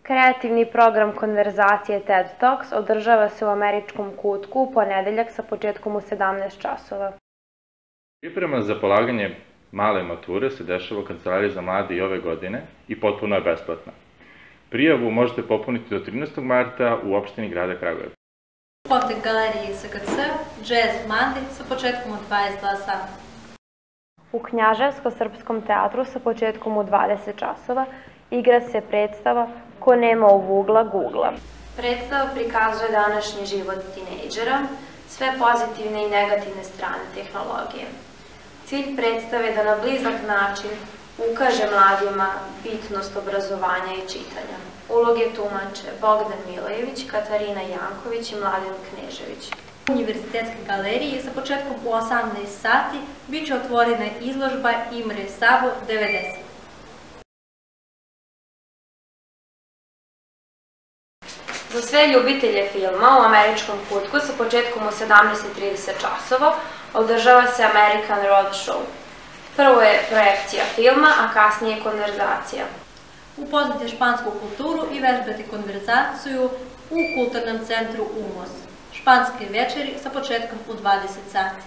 Kreativni program konverzacije TED Talks održava se u Američkom kutku u ponedeljak sa početkom u 17 časova. Priprema za polaganje male mature se dešava u Kancelariji za mlade i ove godine i potpuno je besplatna. Prijavu možete popuniti do 13. marta u opštini grada Kragujevca. U Ponte galeriji SKC Jazz Monday sa početkom u 22 sata. U Knjaževsko-srpskom teatru sa početkom u 20 časova igra se predstava Ko nema uvugla Gugla. Predstava prikazuje današnji život tinejdžera, sve pozitivne i negativne strane tehnologije. Cilj predstave je da na blizak način ukaže mladima bitnost obrazovanja i čitanja. Uloge tumače Bogdan Milojević, Katarina Janković i Mladen Knežević. U Univerzitetskoj galeriji sa početkom u 18 sati biće otvorena izložba Imre Sabo 90. Za sve ljubitelje filma u Američkom kutku sa početkom u 17:30 časova održava se American Road Show. Prvo je projekcija filma, a kasnije konverzacija. Upoznajte špansku kulturu i vežbate konverzaciju u Kulturnom centru UMOS. Španske večeri sa početkom u 20 sati.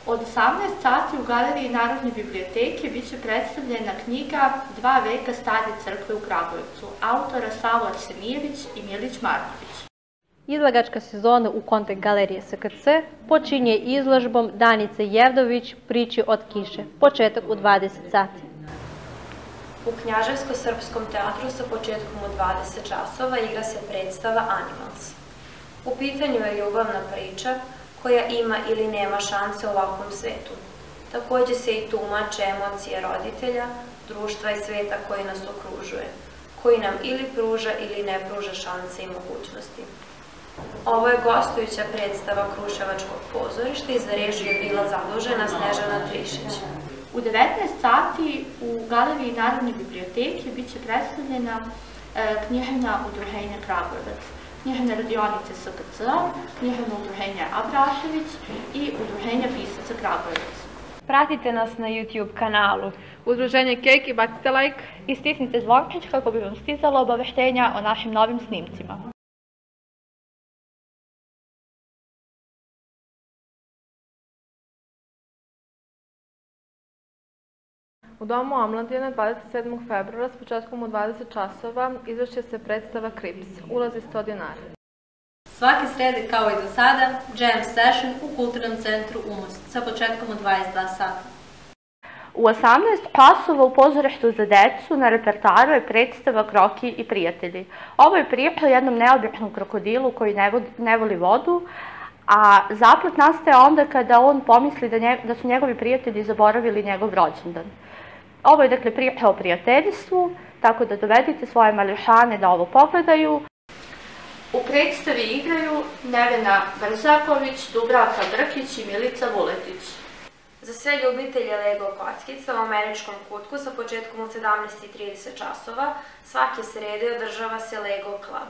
Od 18 sati u Galeriji Narodne biblioteke biće predstavljena knjiga Dva veka stare crkve u Kragujevcu, autora Savo Arsenijević i Milić Marković. Izlagačka sezona u Konte galerije SKC počinje izložbom Danice Jevdović Priči od kiše, početak u 20 sati. U Knjaževsko-srpskom teatru sa početkom u 20 časova igra se predstava Animals. U pitanju je ljubavna priča koja ima ili nema šanse u ovakvom svetu. Takođe se i tumače emocije roditelja, društva i sveta koji nas okružuje, koji nam ili pruža ili ne pruža šanse i mogućnosti. Ovo je gostujuća predstava Kruševačkog pozorišta i za režiju je bila zadužena Snežana Trišić. U 19 sati u Galeriji Narodne biblioteke biće predstavljena književna udruženja Kragujevac, književne radionice SKC-a, književno udruženje Abrašević i udruženja pisaca Kragujevac. Pratite nas na YouTube kanalu Udruženje Kek i bacite like i stisnite zvončić kako bi vam stizalo obaveštenja o našim novim snimcima. U Domu omladine 27. februara s početkom u 20 časova izvešće se predstava Krips, ulazi 100 dinara. Svake srede kao i do sada, jam session u Kulturnom centru UMOS sa početkom u 22 sata. U 18 časova u pozorištu za decu na repertoaru je predstava Kroki i prijatelji. Ovo je priča o jednom neobičnom krokodilu koji ne voli vodu, a zaplet nastaje onda kada on pomisli da su njegovi prijatelji zaboravili njegov rođendan. Ovo je dakle priča o prijateljstvu, tako da dovedite svoje mališane da ovo pogledaju. U predstavi igraju Nevena Brzaković, Dubravka Brkić i Milica Vuletić. Za sve ljubitelje Lego kockica u Američkom kutku sa početkom u 17:30 časova svake srede održava se Lego Club.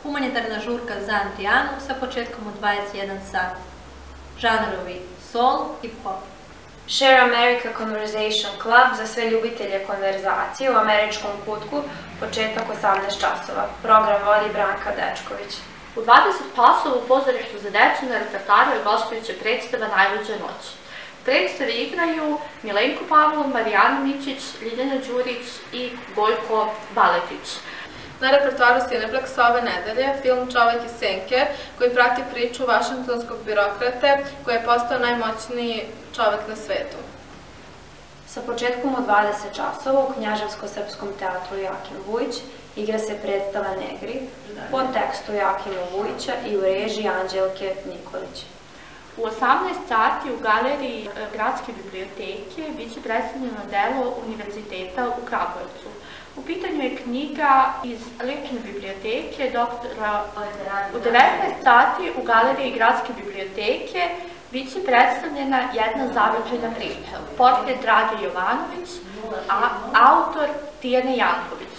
Humanitarna žurka za Antijanu sa početkom u 21 sat. Žanrovi soul i pop. Share America Conversation Club za sve ljubitelje konverzacije u Američkom kutku, početak 18 časova. Program vodi Branka Dečković. U 20 časova u pozorištu za decu na repertoaru je gostujuća predstava Najluđa noć. U predstavi igraju Milenko Pavlov, Marijana Mićić, Ljiljana Đurić i Gojko Baletić. Na repertoaru Cineplexa ove nedelje film Čovek iz senke, koji prati priču vašingtonskog birokrate koji je postao najmoćniji čovek na svetu. Sa početkom u 20 časova u Knjaževsko-srpskom teatru Jakim Vujić igra se predstava Negri po tekstu Jakima Vujića i u režiji Anđelke Nikolić. U 18 sati u Galeriji Gradske biblioteke biće predstavljeno delo Univerziteta u Kragujevcu. U pitanju je knjiga iz lične biblioteke doktora. U 19 sati u Galeriji Gradske biblioteke biće predstavljena jedna zavičajna priča. Portret Drage Jovanović, a autor Tijana Janković.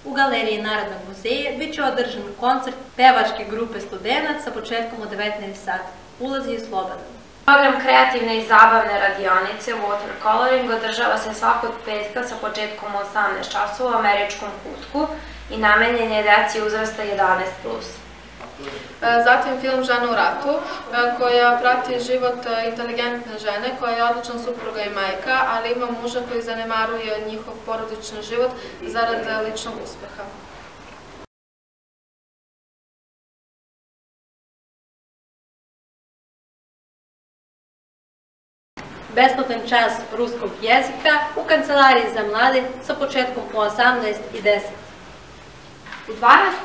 U Galeriji Narodnog muzeja bit će održan koncert pevačke grupe Studenac sa početkom u 19 sati. Ulaz je slobodan. Program kreativne i zabavne radionice Watercoloring održava se svakog petka sa početkom u 18 časova u Američkom kutku i namenjen je deci uzrasta 11+. Zatim film Žena u ratu, koja prati život inteligentne žene, koja je odlična supruga i majka, ali ima muža koji zanemaruje njihov porodični život zarad ličnog uspeha. Besplatan čas ruskog jezika u Kancelariji za mlade sa početkom u 18:10. U 12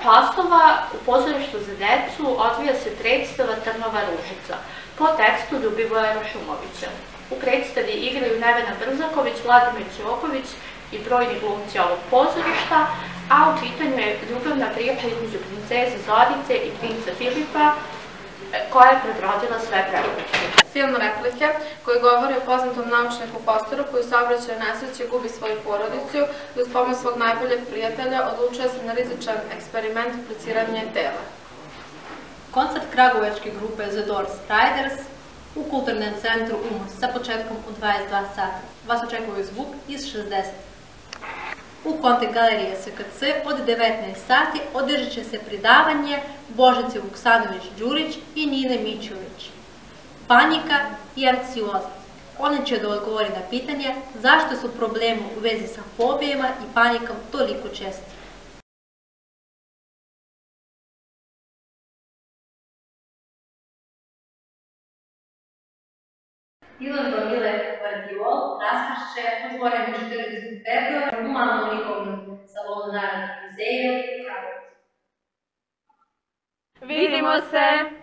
časova u pozorištu za decu odvija se predstava Trnova ružica po tekstu Ljubivoja Rašumovića. U predstavi igraju Nevena Brzaković, Vladimir Ćoković i brojni glumci ovog pozorišta, a u pitanju je ljubavna priča između princeze Zorice i princa Filipa, koja je prebrodila sve prepreke. Film Replike, koji govori o poznatom naučniku Fosteru koji u saobraćaju nesreći gubi svoju porodicu i uz pomoć svog najboljeg prijatelja odlučuje se na rizičan eksperiment apliciranja tela. Koncert kragujevačke grupe The Doors Riders u Kulturnom centru Umos sa početkom u 22 sata. Vas očekuje zvuk iz 60. U Kontek galerije SKC od 19 sati održat će se predavanje Božice Vuksanović-Đurić i Nine Mićović. Panika i anksioznost. Ona će da odgovori na pitanje zašto su problemi u vezi sa fobijama i panikom toliko česti. Ilan Gomile Vardiol raskršće otvoreno 14. februara u malom likovnom salonu Narodnog muzeja u Kragujevcu. Vidimo se!